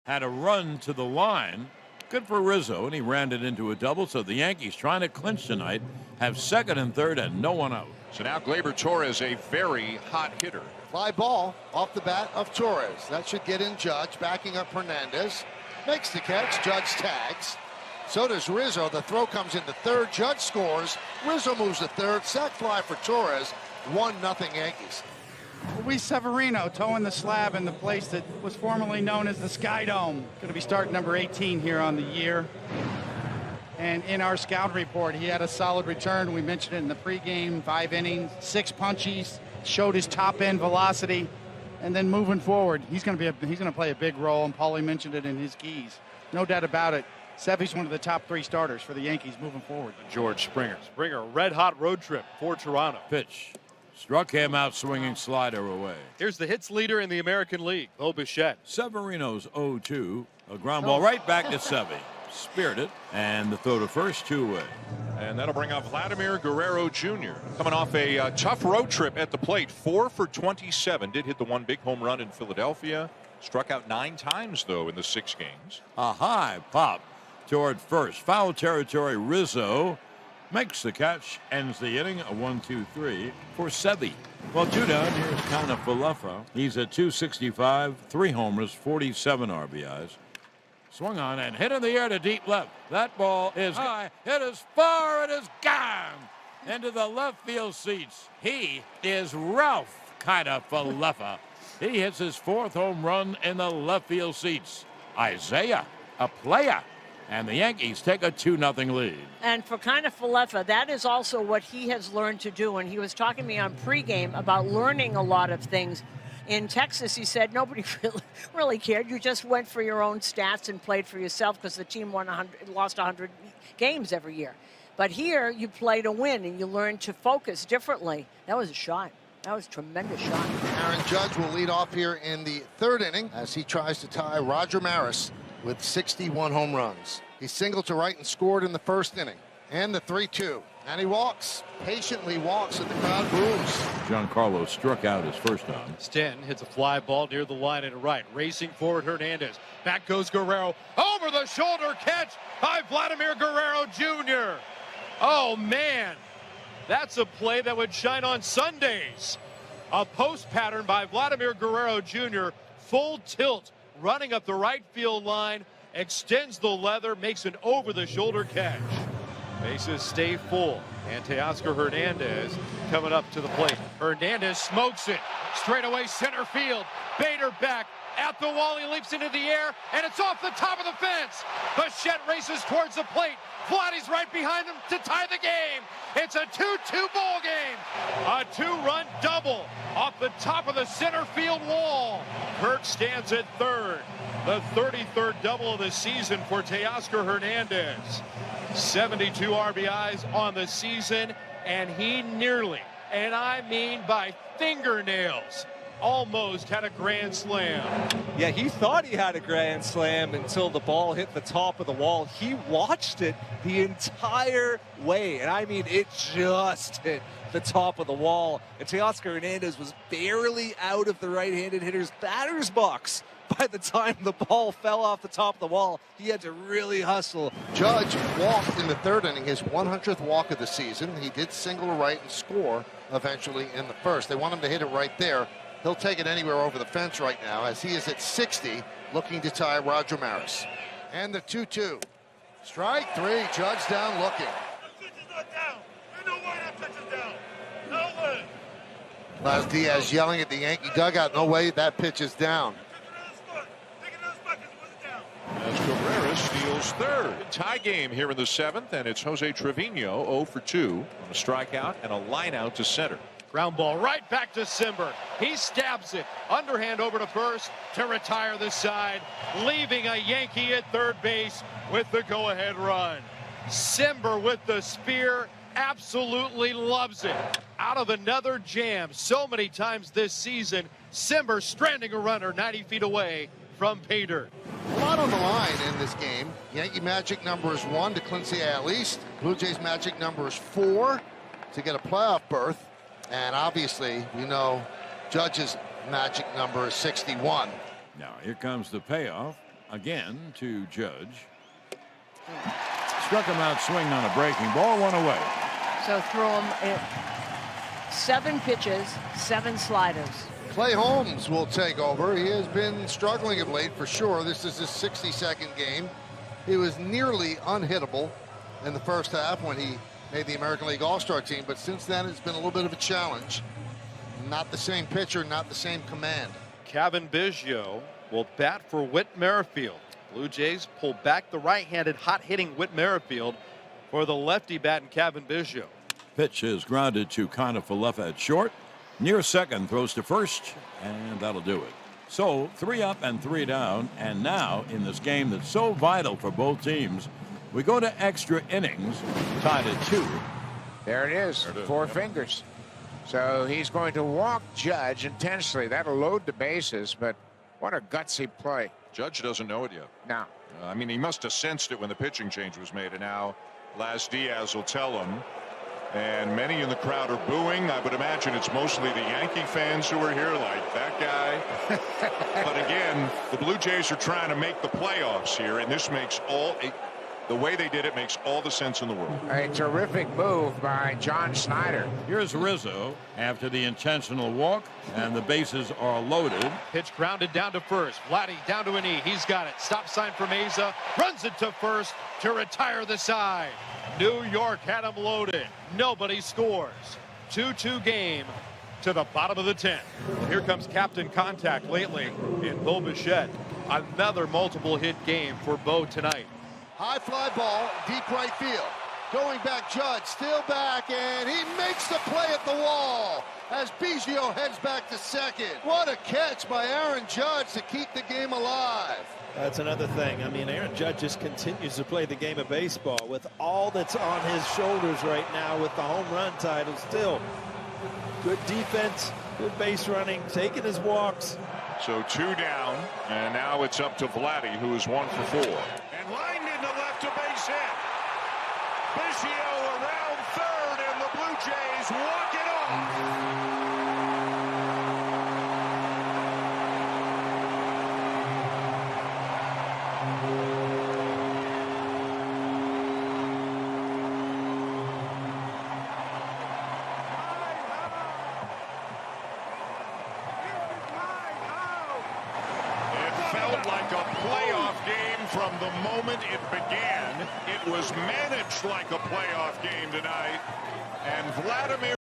had a run to the line. Good for Rizzo, and he ran it into a double. So the Yankees, trying to clinch tonight, have second and third and no one out. So now Gleyber Torres, a very hot hitter. Fly ball off the bat of Torres. That should get in Judge, backing up Hernandez. Makes the catch. Judge tags. So does Rizzo. The throw comes into third. Judge scores. Rizzo moves to third. Sac fly for Torres. 1-0 Yankees. Luis Severino towing the slab in the place that was formerly known as the Sky Dome. Going to be starting number 18 here on the year. And in our scout report, he had a solid return. We mentioned it in the pregame, 5 innings, 6 punchies, showed his top end velocity. And then moving forward, he's going to play a big role, and Paulie mentioned it in his keys. No doubt about it. Sevy's one of the top 3 starters for the Yankees moving forward. George Springer. Springer, red hot road trip for Toronto. Pitch. Struck him out, swinging slider away. Here's the hits leader in the American League, Bo Bichette. Severino's 0-2. A ground ball right back to Sevy. Spirited, and the throw to first, 2 away. And that'll bring up Vladimir Guerrero Jr. coming off a tough road trip at the plate. 4 for 27. Did hit the one big home run in Philadelphia. Struck out 9 times, though, in the 6 games. A high pop toward first. Foul territory. Rizzo makes the catch, ends the inning. A 1-2-3 for Sevy. Well, 2 down. Here's Kiner-Falefa. He's at 265, 3 homers, 47 RBIs. Swung on and hit in the air to deep left. That ball is high. Hit is far. It is gone into the left field seats. He is Ralph Kiner-Falefa. He hits his 4th home run in the left field seats. Isaiah, a player. And the Yankees take a 2-0 lead. And for Kiner-Falefa, that is also what he has learned to do. And he was talking to me on pregame about learning a lot of things. In Texas, he said nobody really cared. You just went for your own stats and played for yourself because the team lost 100 games every year. But here, you play to win, and you learn to focus differently. That was a shot. That was a tremendous shot. Aaron Judge will lead off here in the 3rd inning as he tries to tie Roger Maris with 61 home runs. He singled to right and scored in the 1st inning. And the 3-2. And he walks, patiently walks, and the crowd boos. Giancarlo struck out his first time. Stanton hits a fly ball near the line and right. Racing forward, Hernandez. Back goes Guerrero. Over the shoulder catch by Vladimir Guerrero Jr. Oh, man. That's a play that would shine on Sundays. A post pattern by Vladimir Guerrero Jr. Full tilt, running up the right field line. Extends the leather, makes an over-the-shoulder catch. Bases stay full. And Teoscar Hernandez coming up to the plate. Hernandez smokes it. Straight away center field. Bader back at the wall. He leaps into the air, and it's off the top of the fence. Bichette races towards the plate. Vladdy's right behind him to tie the game. It's a 2-2 ball game. A 2-run double off the top of the center field wall. Kirk stands at third. The 33rd double of the season for Teoscar Hernandez. 72 RBIs on the season, and he nearly, and I mean by fingernails, almost had a grand slam. Yeah, he thought he had a grand slam until the ball hit the top of the wall. He watched it the entire way, and I mean it just hit the top of the wall. And Teoscar Hernandez was barely out of the right-handed hitter's batter's box by the time the ball fell off the top of the wall. He had to really hustle. Judge walked in the 3rd inning, his 100th walk of the season. He did single to right and score eventually in the 1st. They want him to hit it right there. He'll take it anywhere over the fence right now as he is at 60, looking to tie Roger Maris. And the 2-2. Strike 3, Judge down looking. That pitch is not down. You know why that pitch is down. No way. Laz Diaz yelling at the Yankee dugout, no way that pitch is down. As Cabrera steals 3rd. Tie game here in the 7th, and it's Jose Trevino 0 for 2 on a strikeout and a line out to center. Ground ball right back to Simber. He stabs it. Underhand over to first to retire the side, leaving a Yankee at 3rd base with the go-ahead run. Simber with the spear absolutely loves it. Out of another jam so many times this season. Simber stranding a runner 90 feet away from Pater. A lot on the line in this game. Yankee magic number is 1 to clinch the AL East. Blue Jays magic number is 4 to get a playoff berth. And obviously, we know Judge's magic number is 61. Now, here comes the payoff. again to Judge. Struck him out swinging on a breaking ball, 1 away. So threw him 7 pitches, 7 sliders. Clay Holmes will take over. He has been struggling of late for sure. This is his 62nd game. He was nearly unhittable in the first half when he made the American League All-Star team, but since then it's been a little bit of a challenge. Not the same pitcher, not the same command. Kevin Biggio will bat for Whit Merrifield. Blue Jays pull back the right-handed hot-hitting Whit Merrifield for the lefty batting Kevin Biggio. Pitch is grounded to Kiner-Falefa at short. Near second, throws to first, and that'll do it. So 3 up and 3 down, and now in this game that's so vital for both teams, we go to extra innings, tied at 2. There it is, 4 fingers. So he's going to walk Judge intensely. That'll load the bases, but what a gutsy play. Judge doesn't know it yet. No. I mean, he must have sensed it when the pitching change was made, and now Las Diaz will tell him. And many in the crowd are booing. I would imagine it's mostly the Yankee fans who are here, like that guy. But again, the Blue Jays are trying to make the playoffs here, and this makes the way they did it makes all the sense in the world. A terrific move by John Schneider. Here's Rizzo after the intentional walk, and the bases are loaded. Pitch grounded down to first. Vladdy down to a knee. He's got it. Stop sign from Mesa. Runs it to first to retire the side. New York had him loaded. Nobody scores. 2-2 game to the bottom of the 10th. Well, here comes Captain Contact lately in Bo Bichette. Another multiple hit game for Bo tonight. High fly ball, deep right field. Going back, Judge, still back, and he makes the play at the wall as Biggio heads back to second. What a catch by Aaron Judge to keep the game alive. That's another thing. I mean, Aaron Judge just continues to play the game of baseball with all that's on his shoulders right now with the home run title still. Good defense, good base running, taking his walks. So 2 down, and now it's up to Vladdy, who is 1 for 4. And lined into left to base hit. Biggio around third, and the Blue Jays walk it off. Like a playoff game from the moment it began. It was managed like a playoff game tonight. And Vladimir